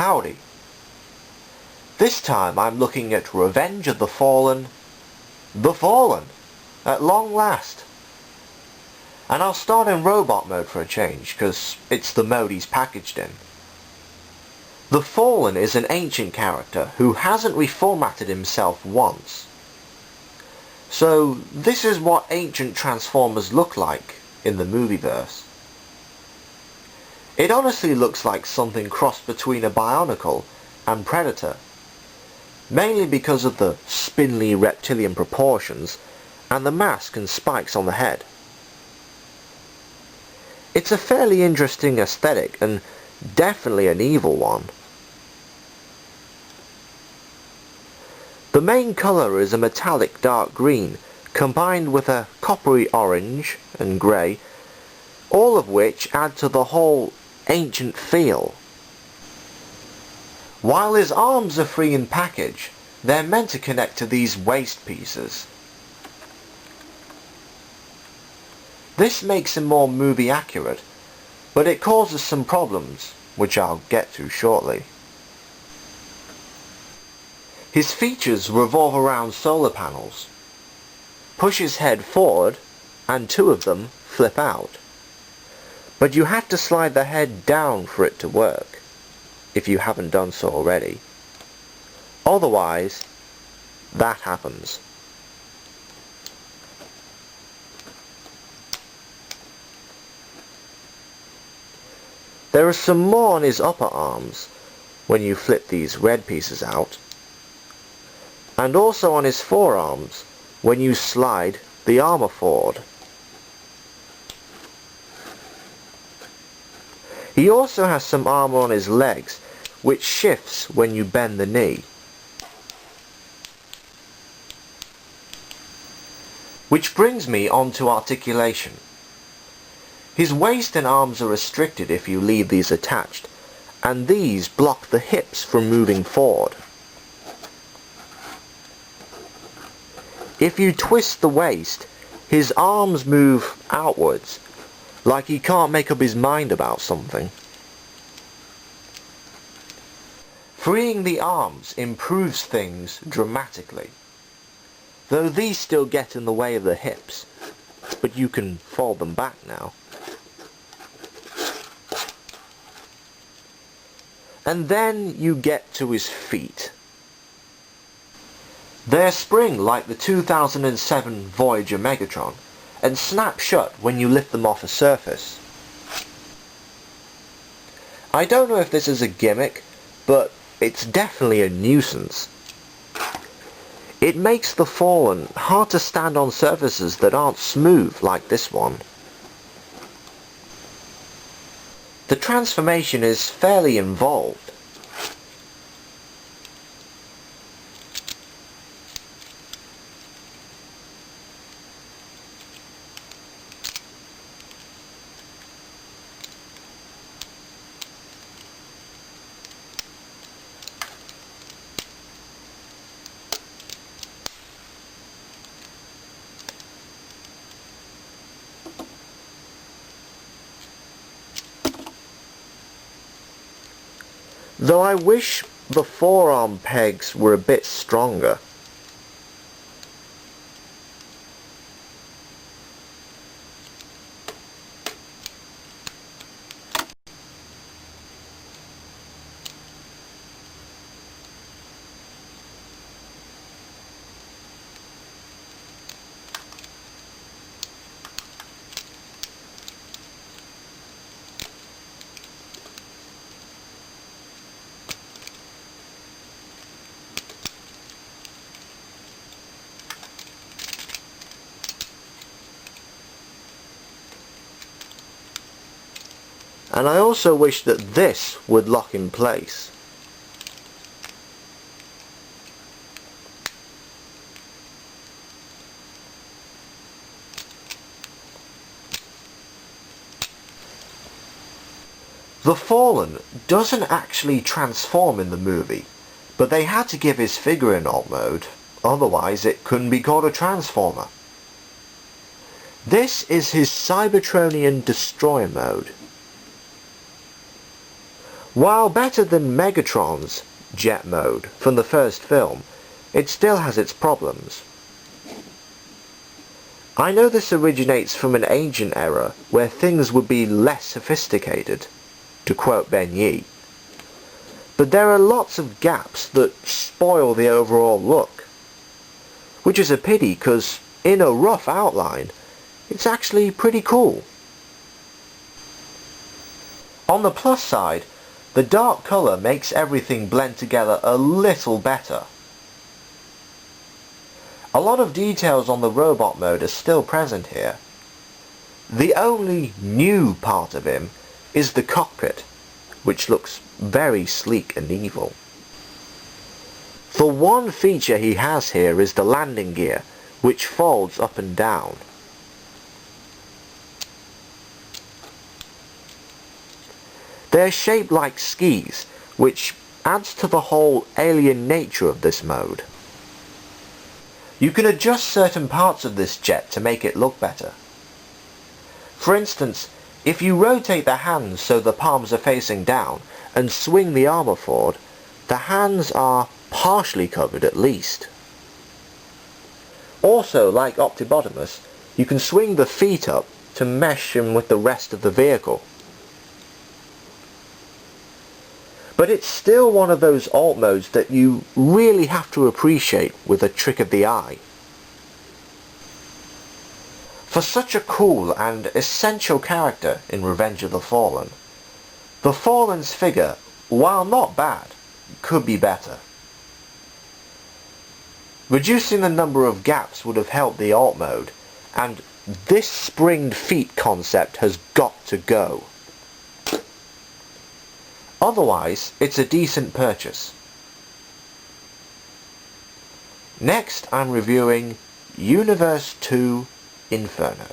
Howdy. This time I'm looking at Revenge of the Fallen. The Fallen! At long last. And I'll start in robot mode for a change, because it's the mode he's packaged in. The Fallen is an ancient character who hasn't reformatted himself once. So this is what ancient Transformers look like in the movieverse. It honestly looks like something crossed between a Bionicle and Predator, mainly because of the spindly reptilian proportions and the mask and spikes on the head. It's a fairly interesting aesthetic and definitely an evil one. The main colour is a metallic dark green combined with a coppery orange and grey, all of which add to the whole ancient feel. While his arms are free in package, they're meant to connect to these waist pieces. This makes him more movie accurate, but it causes some problems, which I'll get to shortly. His features revolve around solar panels. Push his head forward, and two of them flip out. But you have to slide the head down for it to work, if you haven't done so already. Otherwise, that happens. There are some more on his upper arms, when you flip these red pieces out, and also on his forearms, when you slide the armor forward. He also has some armor on his legs, which shifts when you bend the knee. Which brings me on to articulation. His waist and arms are restricted if you leave these attached, and these block the hips from moving forward. If you twist the waist, his arms move outwards, like he can't make up his mind about something. Freeing the arms improves things dramatically, though these still get in the way of the hips, but you can fold them back now. And then you get to his feet. They're spring like the 2007 Voyager Megatron, and snap shut when you lift them off a surface. I don't know if this is a gimmick, but it's definitely a nuisance. It makes the Fallen hard to stand on surfaces that aren't smooth like this one. The transformation is fairly involved. Though I wish the forearm pegs were a bit stronger. And I also wish that this would lock in place. The Fallen doesn't actually transform in the movie, but they had to give his figure in alt mode, otherwise it couldn't be called a Transformer. This is his Cybertronian Destroyer mode. While better than Megatron's jet mode from the first film, it still has its problems. I know this originates from an ancient era where things would be less sophisticated, to quote Ben Yee. But there are lots of gaps that spoil the overall look, which is a pity because in a rough outline, it's actually pretty cool. On the plus side, the dark colour makes everything blend together a little better. A lot of details on the robot mode are still present here. The only new part of him is the cockpit, which looks very sleek and evil. The one feature he has here is the landing gear, which folds up and down. They're shaped like skis, which adds to the whole alien nature of this mode. You can adjust certain parts of this jet to make it look better. For instance, if you rotate the hands so the palms are facing down and swing the armor forward, the hands are partially covered at least. Also, like Optibotimus, you can swing the feet up to mesh him with the rest of the vehicle. But it's still one of those alt modes that you really have to appreciate with a trick of the eye. For such a cool and essential character in Revenge of the Fallen, the Fallen's figure, while not bad, could be better. Reducing the number of gaps would have helped the alt mode, and this springed feet concept has got to go. Otherwise, it's a decent purchase. Next, I'm reviewing Universe 2 Inferno.